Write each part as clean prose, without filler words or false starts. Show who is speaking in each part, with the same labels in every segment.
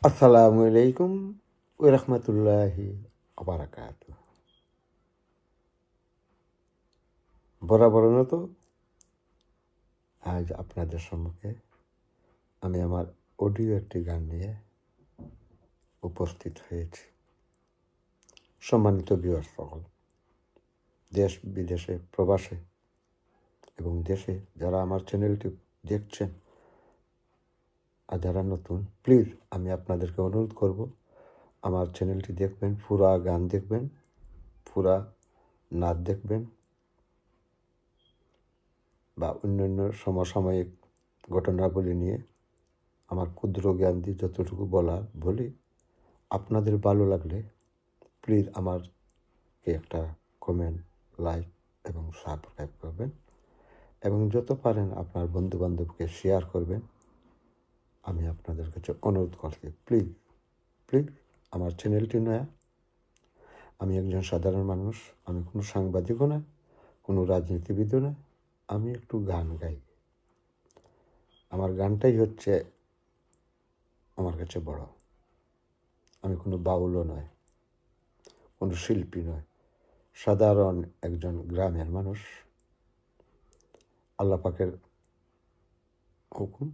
Speaker 1: আসসালামু আলাইকুম ওয়া রাহমাতুল্লাহি ওয়া বারাকাতুহু। বরাবরের মতো আজ আপনাদের সম্মুখে আমি আমার অডিও একটি গান নিয়ে উপস্থিত হয়েছি। সম্মানিত ভিউয়ার্স সকল, দেশ বিদেশে প্রবাসে এবং দেশে যারা আমার চ্যানেলটি দেখছেন আর যারা নতুন, প্লিজ আমি আপনাদেরকে অনুরোধ করব আমার চ্যানেলটি দেখবেন, পুরা গান দেখবেন, পুরা নাচ দেখবেন বা অন্যান্য সমসাময়িক ঘটনাবলী নিয়ে আমার ক্ষুদ্র জ্ঞান দিয়ে যতটুকু বলার বলি। আপনাদের ভালো লাগলে প্লিজ আমারকে একটা কমেন্ট, লাইক এবং সাবস্ক্রাইব করবেন এবং যত পারেন আপনার বন্ধুবান্ধবকে শেয়ার করবেন। আমি আপনাদের কাছে অনুরোধ করছি, প্লিজ প্লিজ আমার চ্যানেলটি নয়া। আমি একজন সাধারণ মানুষ, আমি কোনো সাংবাদিকও না, কোনো রাজনীতিবিদও না, আমি একটু গান গাই। আমার গানটাই হচ্ছে আমার কাছে বড়। আমি কোনো বাউলও নয়, কোনো শিল্পী নয়, সাধারণ একজন গ্রামের মানুষ। আল্লাহ পাকের হুকুম,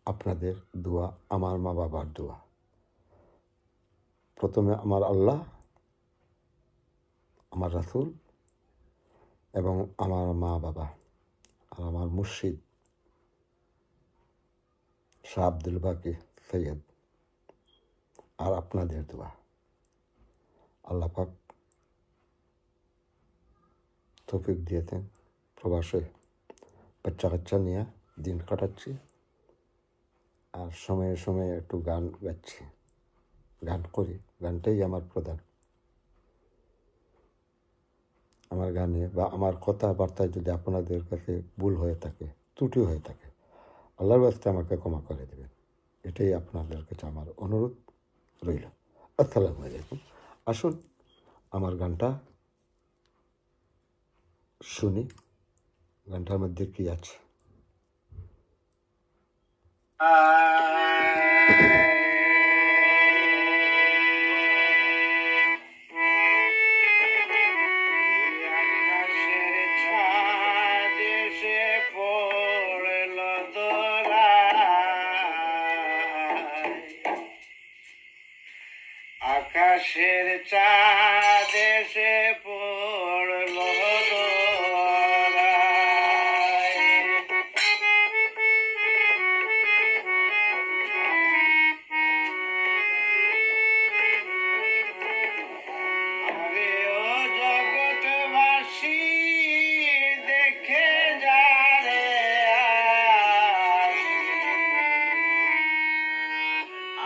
Speaker 1: আপনাদের দোয়া, আমার মা বাবার দোয়া। প্রথমে আমার আল্লাহ, আমার রাসূল এবং আমার মা বাবা আর আমার মুর্শিদ শাহ আব্দুল বাকি সৈয়দ আর আপনাদের দোয়া। আল্লাহ পাক তৌফিক দিয়েছেন, প্রবাসে বাচ্চা কাচ্চা নিয়ে দিন কাটাচ্ছি আর সময়ে সময়ে একটু গান গাচ্ছি, গান করি। গানটাই আমার প্রধান। আমার গানে বা আমার কথাবার্তায় যদি আপনাদের কাছে ভুল হয়ে থাকে, ত্রুটি হয়ে থাকে, আল্লাহর রাস্তায় আমাকে ক্ষমা করে দেবেন, এটাই আপনাদের কাছে আমার অনুরোধ রইল। আসসালামু আলাইকুম। আসুন আমার গানটা শুনি, গানটার মধ্যে কি আছে।
Speaker 2: আকাশের চাঁদ এসে পড়ল দোলায়, আরে ও জগৎবাসী দেখে যা রে আজ,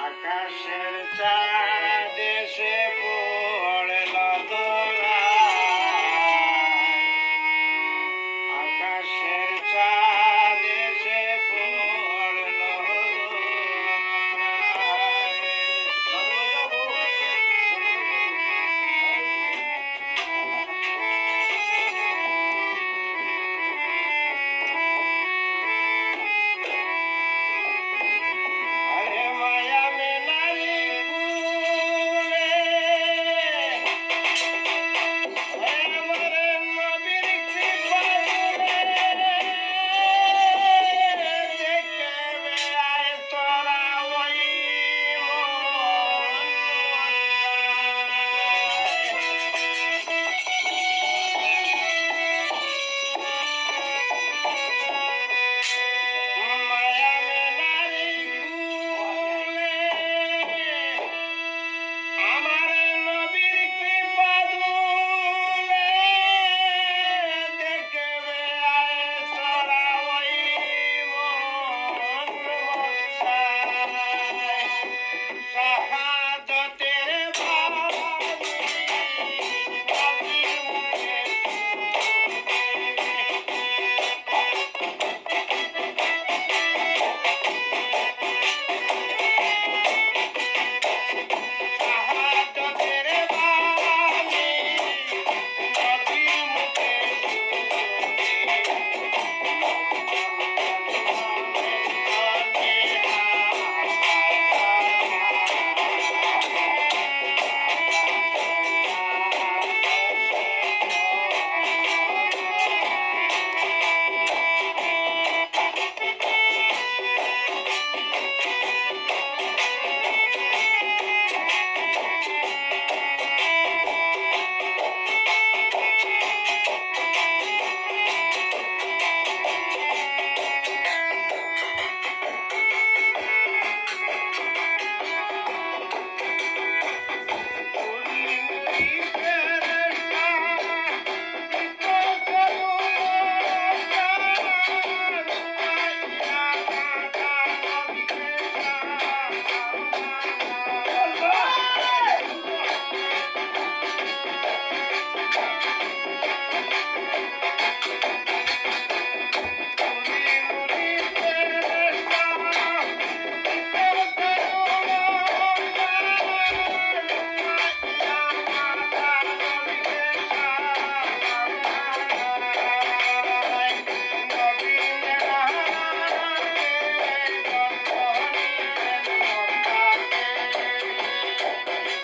Speaker 2: আকাশের চাঁদ এসে পড়ল দোলায়।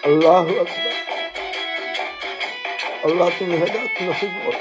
Speaker 1: আল্লাহু আকবার। আল্লাহ তুমি হেদায়েত নসিব করো।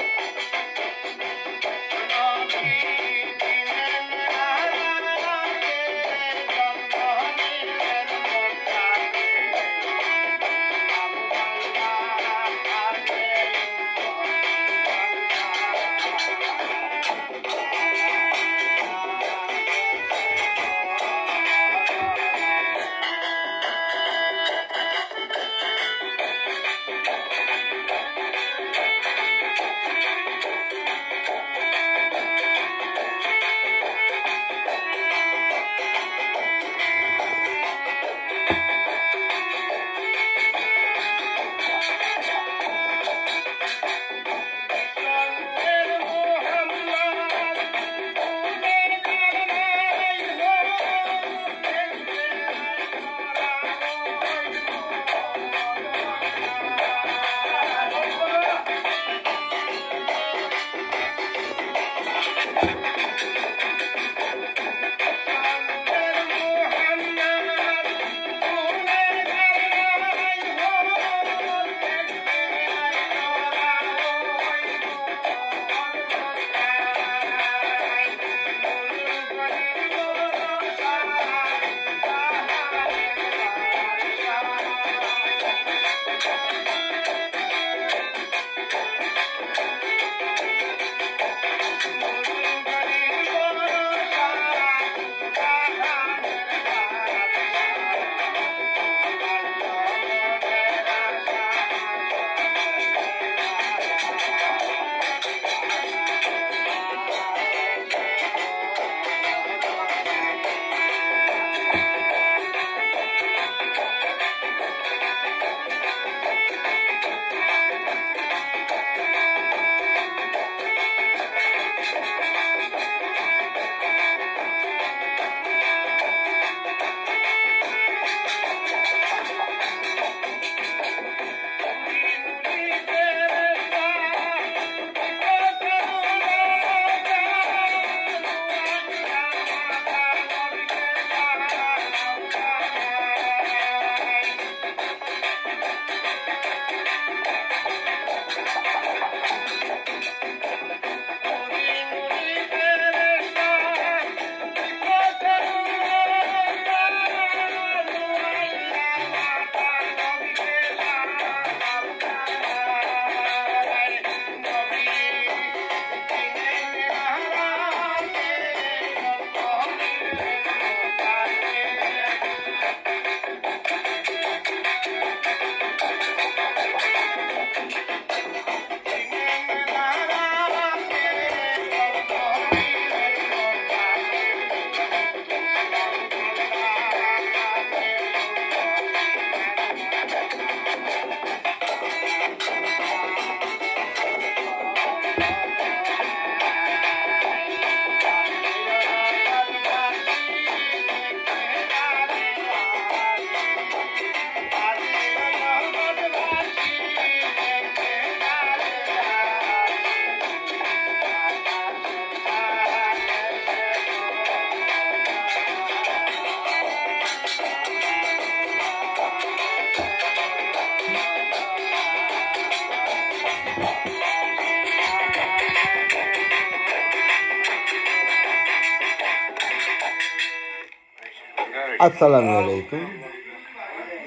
Speaker 1: আসসালামু আলাইকুম।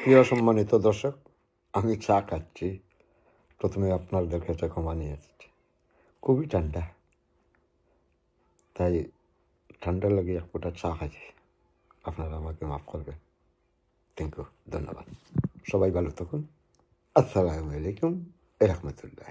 Speaker 1: প্রিয় সম্মানিত দর্শক, আমি চা খাচ্ছি। প্রথমে আপনাদের কাছে ক্ষমা নিয়ে এসেছি, খুবই ঠান্ডা, তাই ঠান্ডা লাগে এক ফোঁটা চা খাচ্ছি। আপনারা আমাকে মাফ করবেন। থ্যাংক ইউ, ধন্যবাদ। সবাই ভালো থাকুন। আসসালামু আলাইকুম রহমতুল্লাহ।